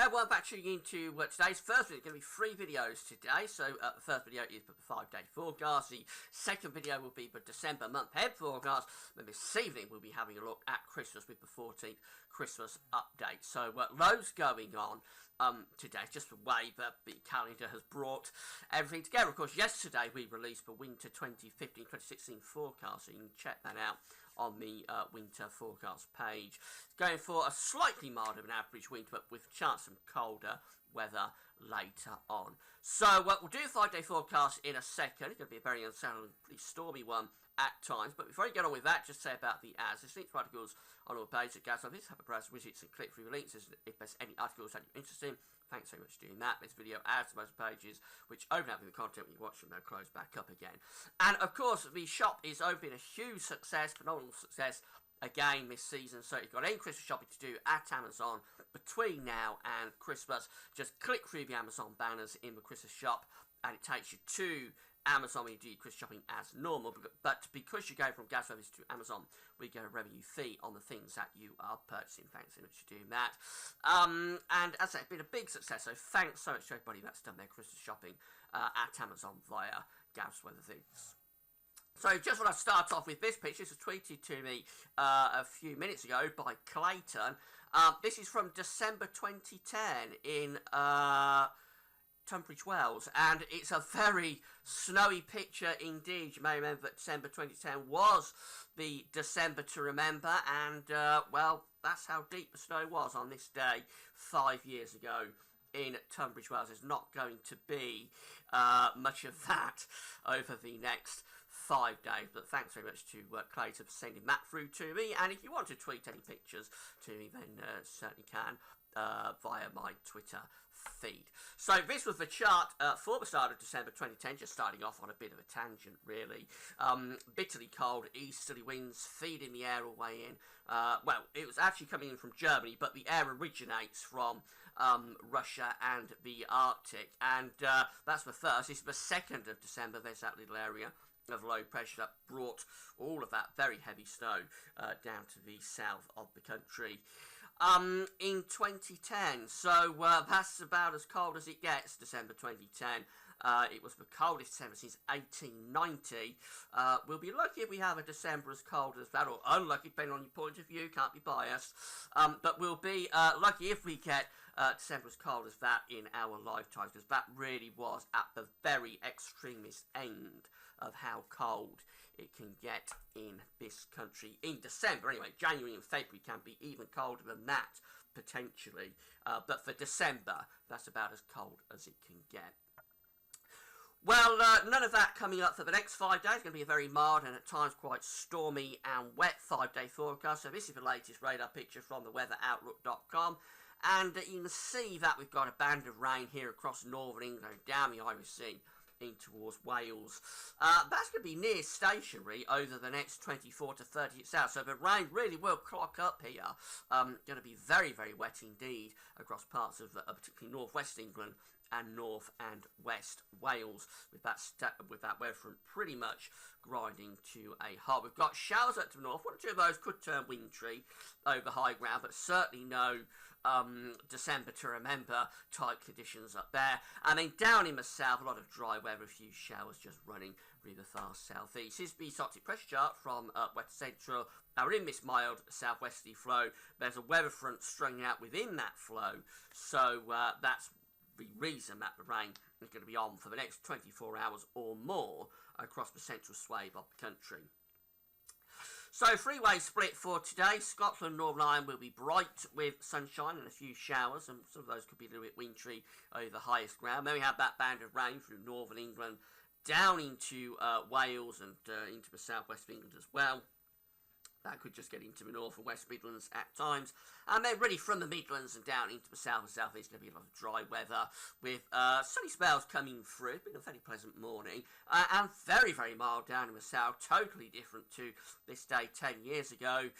Welcome back tuning into today's first video. It's going to be 3 videos today. So the first video is the 5-day forecast. The second video will be the December month-ahead forecast. Then this evening we'll be having a look at Christmas with the 14th Christmas update. So loads going on today. Just the way that the calendar has brought everything together. Of course, yesterday we released the winter 2015-2016 forecast. So you can check that out on the winter forecast page. It's going for a slightly milder than average winter, but with a chance of colder weather later on. So we'll do a 5-day forecast in a second. It's going to be a very unsettling, pretty stormy one at times. But before I get on with that, just say about the ads. There's links to articles on our page at Gas Office. Have a browse widgets and click through the links if there's any articles that you're interested in. Thanks so much for doing that. This video adds to most pages, which open up with the content when you watch them, they'll close back up again. And of course, the shop is open, a huge success, phenomenal success again this season. So if you've got any Christmas shopping to do at Amazon between now and Christmas, just click through the Amazon banners in the Christmas shop and it takes you to Amazon when you do your Christmas shopping as normal. But because you go from Gas Service to Amazon, we get a revenue fee on the things that you are purchasing. Thanks so much for doing that. And as I said, it's been a big success, so thanks so much to everybody that's done their Christmas shopping at Amazon via Gav's Weather Things. So just want to start off with this picture. This was tweeted to me a few minutes ago by Clayton. This is from December 2010 in Tunbridge Wells, and it's a very snowy picture indeed. You may remember that December 2010 was the December to remember, and well, that's how deep the snow was on this day 5 years ago in Tunbridge Wells. There's not going to be much of that over the next 5 days, but thanks very much to Clayton for sending that through to me. And if you want to tweet any pictures to me, then certainly can via my Twitter feed. So this was the chart for the start of December 2010, just starting off on a bit of a tangent really. Bitterly cold easterly winds feeding the air all the way in. Well, it was actually coming in from Germany, but the air originates from Russia and the Arctic, and that's the first. This is the 2nd of December. There's that little area of low pressure that brought all of that very heavy snow down to the south of the country in 2010. So that's about as cold as it gets, December 2010. It was the coldest December since 1890. We'll be lucky if we have a December as cold as that, or unlucky, depending on your point of view, can't be biased. But we'll be lucky if we get December as cold as that in our lifetimes, because that really was at the very extremist end of how cold it can get in this country in December. Anyway, January and February can be even colder than that, potentially. But for December, that's about as cold as it can get. Well, none of that coming up for the next 5 days. It's going to be a very mild and at times quite stormy and wet 5-day forecast. So this is the latest radar picture from the weatheroutlook.com. And you can see that we've got a band of rain here across northern England, down the Irish Sea, in towards Wales. That's going to be near stationary over the next 24 to 38 hours. So the rain really will clock up here. Going to be very, very wet indeed across parts of particularly northwest England and north and west Wales, with that weather front pretty much grinding to a halt. We've got showers up to the north. 1 or 2 of those could turn wintry over high ground, but certainly no December to remember type conditions up there. And then down in the south, a lot of dry weather, a few showers just running through the far southeast. This is the Arctic pressure chart from West Central. Now we're in this mild southwesterly flow. There's a weather front strung out within that flow, so that's the reason that the rain is going to be on for the next 24 hours or more across the central swathe of the country. So, three-way split for today. Scotland, Northern Ireland will be bright with sunshine and a few showers, and some of those could be a little bit wintry over the highest ground. Then we have that band of rain through northern England down into Wales and into the southwest of England as well. That could just get into the north and west Midlands at times. And then really from the Midlands and down into the south and southeast, going to be a lot of dry weather with sunny spells coming through. It's been a very pleasant morning. And very, very mild down in the south. Totally different to this day 10 years ago.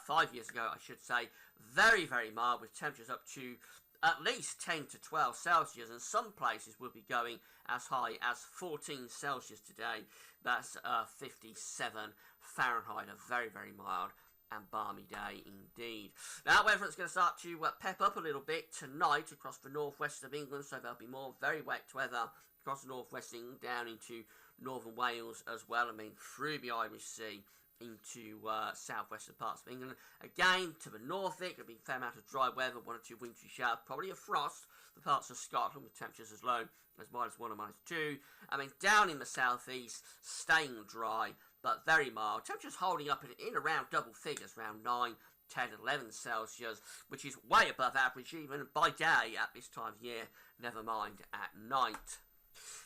5 years ago, I should say. Very, very mild with temperatures up to at least 10 to 12 Celsius, and some places will be going as high as 14 Celsius today. That's 57 Fahrenheit, a very, very mild and balmy day indeed. Now, weather is going to start to pep up a little bit tonight across the northwest of England, so there'll be more very wet weather across the northwest of England down into northern Wales as well. I mean, through the Irish Sea into southwestern parts of England. Again, to the north, it could be a fair amount of dry weather, 1 or 2 wintry showers, probably a frost for parts of Scotland with temperatures as low as -1 or -2. I mean, down in the southeast, staying dry, but very mild. Temperatures holding up in around double figures, around 9, 10, 11 Celsius, which is way above average even by day at this time of year, never mind at night.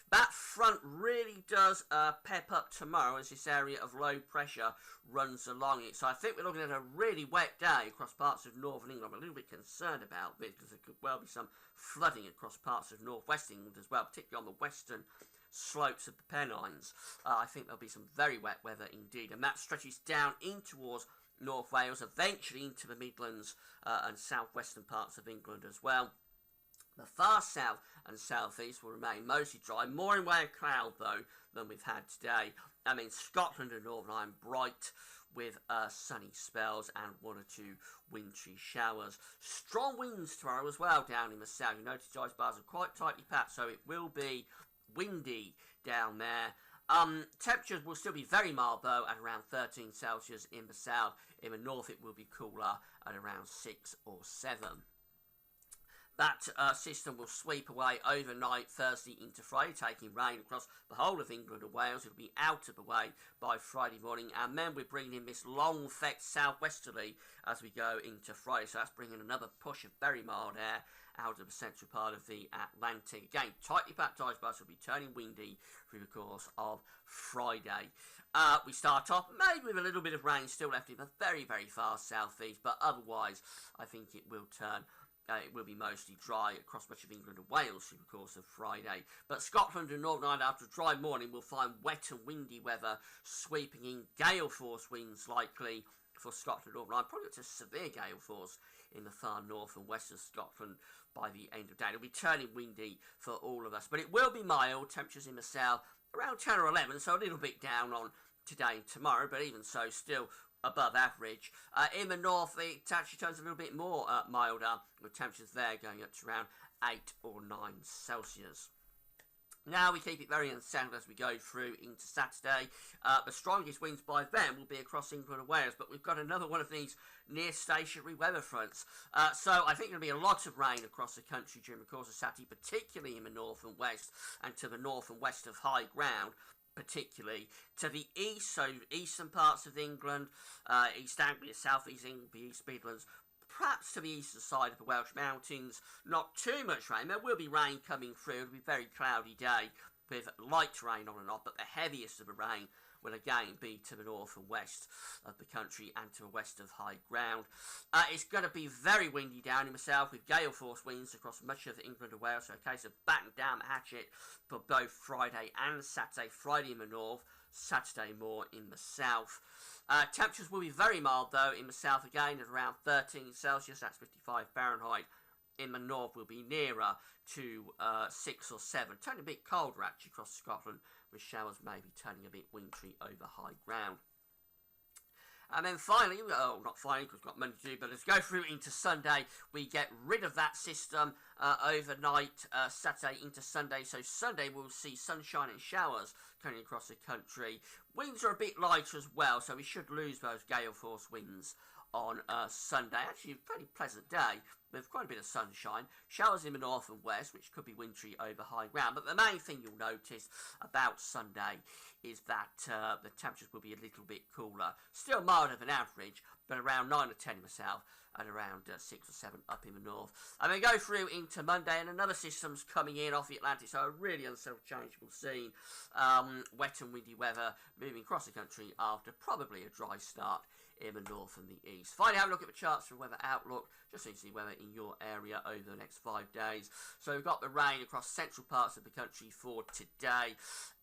That front really does pep up tomorrow as this area of low pressure runs along it. So I think we're looking at a really wet day across parts of northern England. I'm a little bit concerned about this because there could well be some flooding across parts of northwest England as well, particularly on the western slopes of the Pennines. I think there'll be some very wet weather indeed, and that stretches down in towards North Wales, eventually into the Midlands and southwestern parts of England as well. The far south and southeast will remain mostly dry, more in way of cloud though than we've had today. I mean, Scotland and Northern Ireland bright with sunny spells and 1 or 2 wintry showers. Strong winds tomorrow as well down in the south. You notice ice bars are quite tightly packed, so it will be windy down there. Temperatures will still be very mild though at around 13 Celsius in the south. In the north it will be cooler at around 6 or 7. That system will sweep away overnight Thursday into Friday, taking rain across the whole of England and Wales. It'll be out of the way by Friday morning, and then we're bringing in this long effect southwesterly as we go into Friday. So that's bringing another push of very mild air out of the central part of the Atlantic. Again, tightly packed ice bars will be turning windy through the course of Friday. We start off maybe with a little bit of rain still left in the very, very far southeast, but otherwise I think it will turn. It will be mostly dry across much of England and Wales through the course of Friday. But Scotland and Northern Ireland, after a dry morning, will find wet and windy weather sweeping in. Gale force winds likely for Scotland and Northern Ireland. Probably up to severe gale force in the far north and west of Scotland by the end of the day. It'll be turning windy for all of us. But it will be mild. Temperatures in the south around 10 or 11, so a little bit down on today and tomorrow. But even so, still above average. In the north, it actually turns a little bit more milder, with temperatures there going up to around 8 or 9 Celsius. Now we keep it very unsettled as we go through into Saturday. The strongest winds by then will be across England and Wales, but we've got another one of these near stationary weather fronts. So I think there'll be a lot of rain across the country during the course of Saturday, particularly in the north and west, and to the north and west of high ground. Particularly to the east, so eastern parts of England, East Anglia, South East England, the East Midlands, perhaps to the eastern side of the Welsh Mountains. Not too much rain. There will be rain coming through. It'll be a very cloudy day with light rain on and off, but the heaviest of the rain will again be to the north and west of the country and to the west of high ground. It's going to be very windy down in the south with gale force winds across much of England and Wales, so a case of batten down the hatchet for both Friday and Saturday. Friday in the north, Saturday more in the south. Temperatures will be very mild though in the south again at around 13 Celsius, that's 55 Fahrenheit. In the north will be nearer to 6 or 7, turning a bit colder actually across Scotland, with showers maybe turning a bit wintry over high ground. And then finally, not finally because we've got Monday to do, but let's go through into Sunday. We get rid of that system overnight, Saturday into Sunday. So Sunday we'll see sunshine and showers coming across the country. Winds are a bit lighter as well, so we should lose those gale force winds on Sunday. Actually, a fairly pleasant day with quite a bit of sunshine. Showers in the north and west, which could be wintry over high ground. But the main thing you'll notice about Sunday is that the temperatures will be a little bit cooler. Still milder than average, but around 9 or 10 in the south and around 6 or 7 up in the north. And then go through into Monday, and another system's coming in off the Atlantic, so a really unsettled, changeable scene. Wet and windy weather moving across the country after probably a dry start in the north and the east. Finally, have a look at the charts for weather outlook, just so you see weather in your area over the next 5 days. So we've got the rain across central parts of the country for today,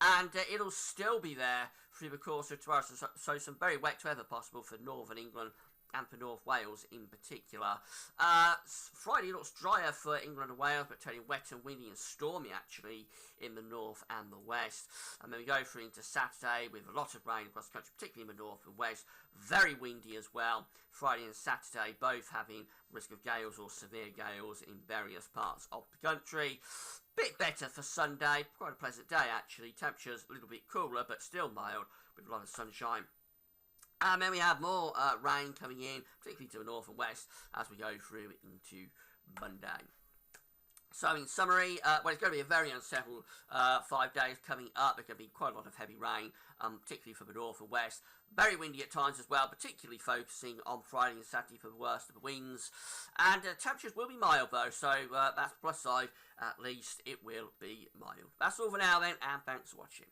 and it'll still be there through the course of tomorrow, so some very wet weather possible for northern England and for North Wales in particular. Friday looks drier for England and Wales, but turning wet and windy and stormy actually in the north and the west. And then we go through into Saturday with a lot of rain across the country, particularly in the north and west. Very windy as well. Friday and Saturday both having risk of gales or severe gales in various parts of the country. Bit better for Sunday, quite a pleasant day actually. Temperatures a little bit cooler but still mild with a lot of sunshine. And then we have more rain coming in, particularly to the north and west, as we go through into Monday. So in summary, well, it's going to be a very unsettled 5 days coming up. There's going to be quite a lot of heavy rain, particularly for the north and west. Very windy at times as well, particularly focusing on Friday and Saturday for the worst of the winds. And temperatures will be mild though, so that's plus side. At least it will be mild. That's all for now then, and thanks for watching.